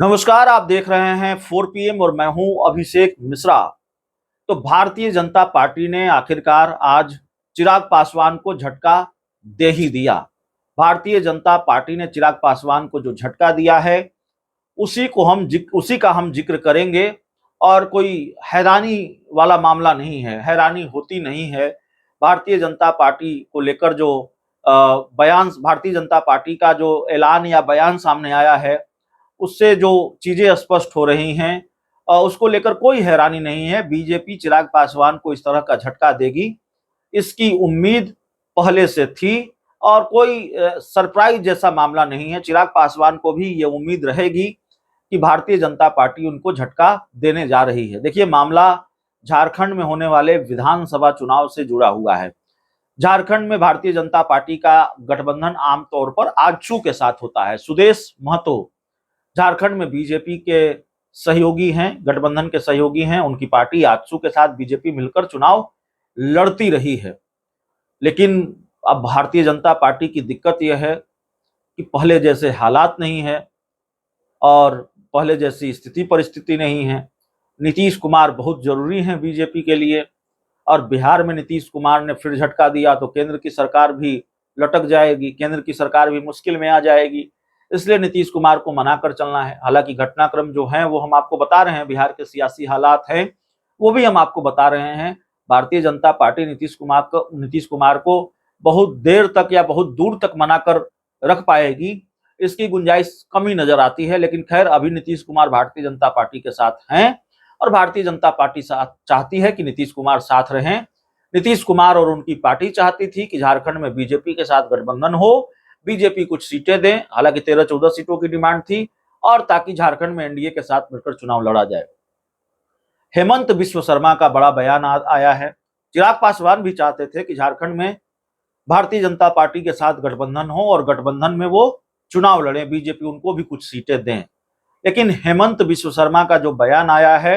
नमस्कार, आप देख रहे हैं 4 PM और मैं हूं अभिषेक मिश्रा। तो भारतीय जनता पार्टी ने आखिरकार आज चिराग पासवान को झटका दे ही दिया। भारतीय जनता पार्टी ने चिराग पासवान को जो झटका दिया है उसी का हम जिक्र करेंगे। और कोई हैरानी वाला मामला नहीं है, हैरानी होती नहीं है। भारतीय जनता पार्टी को लेकर जो बयान, भारतीय जनता पार्टी का जो ऐलान या बयान सामने आया है उससे जो चीजें स्पष्ट हो रही हैं उसको लेकर कोई हैरानी नहीं है। बीजेपी चिराग पासवान को इस तरह का झटका देगी, इसकी उम्मीद पहले से थी और कोई सरप्राइज जैसा मामला नहीं है। चिराग पासवान को भी ये उम्मीद रहेगी कि भारतीय जनता पार्टी उनको झटका देने जा रही है। देखिए, मामला झारखंड में होने वाले विधानसभा चुनाव से जुड़ा हुआ है। झारखंड में भारतीय जनता पार्टी का गठबंधन आमतौर पर आजसू के साथ होता है। सुदेश महतो झारखंड में बीजेपी के सहयोगी हैं, गठबंधन के सहयोगी हैं। उनकी पार्टी आजसू के साथ बीजेपी मिलकर चुनाव लड़ती रही है। लेकिन अब भारतीय जनता पार्टी की दिक्कत यह है कि पहले जैसे हालात नहीं है और पहले जैसी स्थिति परिस्थिति नहीं है। नीतीश कुमार बहुत जरूरी हैं बीजेपी के लिए और बिहार में नीतीश कुमार ने फिर झटका दिया तो केंद्र की सरकार भी लटक जाएगी, केंद्र की सरकार भी मुश्किल में आ जाएगी। इसलिए नीतीश कुमार को मनाकर चलना है। हालांकि घटनाक्रम जो है वो हम आपको बता रहे हैं, बिहार के सियासी हालात हैं वो भी हम आपको बता रहे हैं। भारतीय जनता पार्टी नीतीश कुमार को बहुत देर तक या बहुत दूर तक मनाकर रख पाएगी, इसकी गुंजाइश कमी नजर आती है। लेकिन खैर, अभी नीतीश कुमार भारतीय जनता पार्टी के साथ हैं और भारतीय जनता पार्टी चाहती है कि नीतीश कुमार साथ रहें। नीतीश कुमार और उनकी पार्टी चाहती थी कि झारखंड में बीजेपी के साथ गठबंधन हो, बीजेपी कुछ सीटें दें, हालांकि 13-14 सीटों की डिमांड थी, और ताकि झारखंड में एनडीए के साथ मिलकर चुनाव लड़ा जाए। हेमंत बिश्व शर्मा का बड़ा बयान आया है। चिराग पासवान भी चाहते थे कि झारखंड में भारतीय जनता पार्टी के साथ गठबंधन हो और गठबंधन में वो चुनाव लड़े, बीजेपी उनको भी कुछ सीटें दें। लेकिन हेमंत बिश्व शर्मा का जो बयान आया है,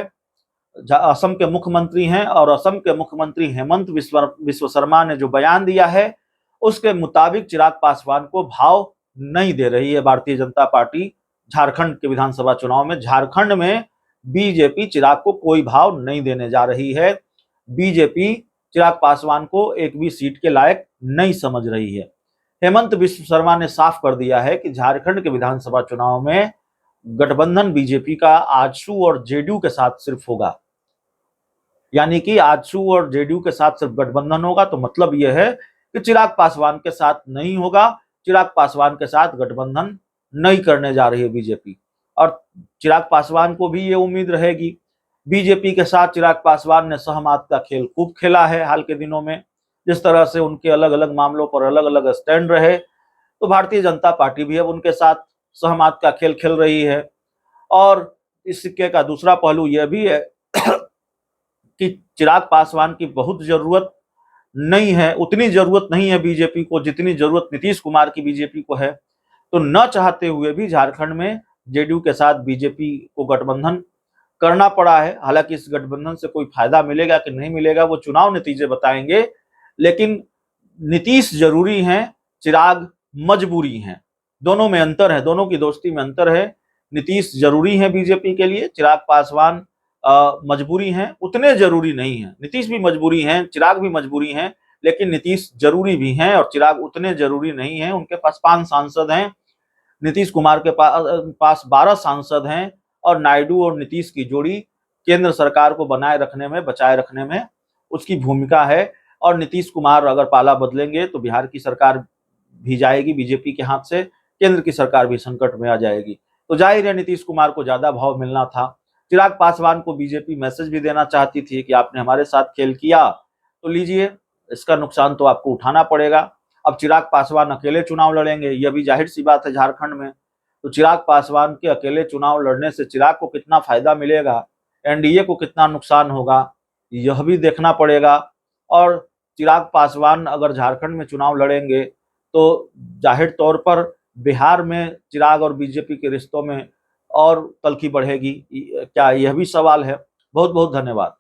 असम के मुख्यमंत्री हैं और असम के मुख्यमंत्री हेमंत बिश्व शर्मा ने जो बयान दिया है उसके मुताबिक चिराग पासवान को भाव नहीं दे रही है भारतीय जनता पार्टी। झारखंड के विधानसभा चुनाव में झारखंड में बीजेपी चिराग को कोई भाव नहीं देने जा रही है। बीजेपी चिराग पासवान को एक भी सीट के लायक नहीं समझ रही है। हेमंत बिश्व शर्मा ने साफ कर दिया है कि झारखंड के विधानसभा चुनाव में गठबंधन बीजेपी का आजसू और जेडीयू के साथ सिर्फ होगा। यानी कि आजसू और जेडीयू के साथ सिर्फ गठबंधन होगा, तो मतलब यह है कि चिराग पासवान के साथ नहीं होगा। चिराग पासवान के साथ गठबंधन नहीं करने जा रही है बीजेपी, और चिराग पासवान को भी ये उम्मीद रहेगी। बीजेपी के साथ चिराग पासवान ने सहमत का खेल खूब खेला है हाल के दिनों में। जिस तरह से उनके अलग अलग मामलों पर अलग अलग स्टैंड रहे, तो भारतीय जनता पार्टी भी अब उनके साथ सहमत का खेल खेल रही है। और इस सिक्के का दूसरा पहलू यह भी है कि चिराग पासवान की बहुत जरूरत नहीं है, उतनी जरूरत नहीं है बीजेपी को जितनी जरूरत नीतीश कुमार की बीजेपी को है। तो न चाहते हुए भी झारखंड में जेडीयू के साथ बीजेपी को गठबंधन करना पड़ा है। हालांकि इस गठबंधन से कोई फायदा मिलेगा कि नहीं मिलेगा वो चुनाव नतीजे बताएंगे, लेकिन नीतीश जरूरी हैं, चिराग मजबूरी हैं। दोनों में अंतर है, दोनों की दोस्ती में अंतर है। नीतीश जरूरी है बीजेपी के लिए, चिराग पासवान मजबूरी हैं, उतने जरूरी नहीं है। नीतीश भी मजबूरी हैं, चिराग भी मजबूरी हैं, लेकिन नीतीश जरूरी भी हैं और चिराग उतने जरूरी नहीं है। उनके पास 5 सांसद हैं, नीतीश कुमार के पास 12 सांसद हैं, और नायडू और नीतीश की जोड़ी केंद्र सरकार को बनाए रखने में, बचाए रखने में उसकी भूमिका है। और नीतीश कुमार अगर पाला बदलेंगे तो बिहार की सरकार भी जाएगी बीजेपी के हाथ से, केंद्र की सरकार भी संकट में आ जाएगी। तो जाहिर है नीतीश कुमार को ज्यादा भाव मिलना था। चिराग पासवान को बीजेपी मैसेज भी देना चाहती थी कि आपने हमारे साथ खेल किया तो लीजिए, इसका नुकसान तो आपको उठाना पड़ेगा। अब चिराग पासवान अकेले चुनाव लड़ेंगे, यह भी जाहिर सी बात है झारखंड में। तो चिराग पासवान के अकेले चुनाव लड़ने से चिराग को कितना फायदा मिलेगा, एनडीए को कितना नुकसान होगा, यह भी देखना पड़ेगा। और चिराग पासवान अगर झारखंड में चुनाव लड़ेंगे तो जाहिर तौर पर बिहार में चिराग और बीजेपी के रिश्तों में और तल्खी बढ़ेगी क्या, यह भी सवाल है। बहुत बहुत धन्यवाद।